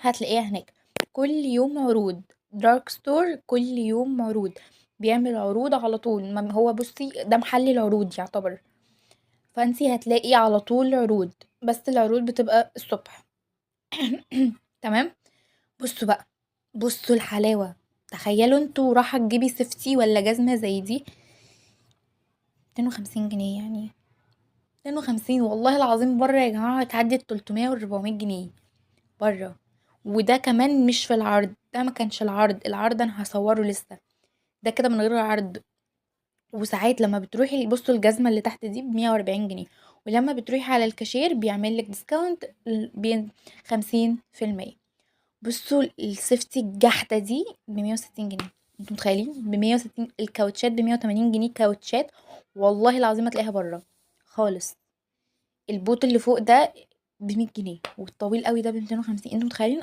هتلاقيها هناك كل يوم عروض. دارك ستور كل يوم عروض، بيعمل عروض على طول. ما هو بصي ده محل العروض يعتبر، فانتي هتلاقي على طول عروض، بس العروض بتبقى الصبح. تمام. بصوا بقى، بصوا الحلاوة. تخيلوا انتوا رايحة تجيبي سفتي ولا جزمة زي دي 250 جنيه يعني. 250 والله العظيم بره يا جماعة هتعدي 300 و 400 جنيه بره. وده كمان مش في العرض، ده ما كانش العرض. العرض انا هصوره لسه، ده كده من غير العرض. وساعات لما بتروحي بصوا الجزمة اللي تحت دي ب140 جنيه، ولما بتروحي على الكاشير بيعملك ديسكاونت بين 50%. بصوا السيفتي الجحدة دي ب160 جنيه. انتوا متخيلين؟ ب160. الكاوتشات ب180 جنيه كاوتشات، والله العظيم هتلاقيها بره خالص. البوت اللي فوق ده ب100 جنيه، والطويل قوي ده ب250. انتوا متخيلين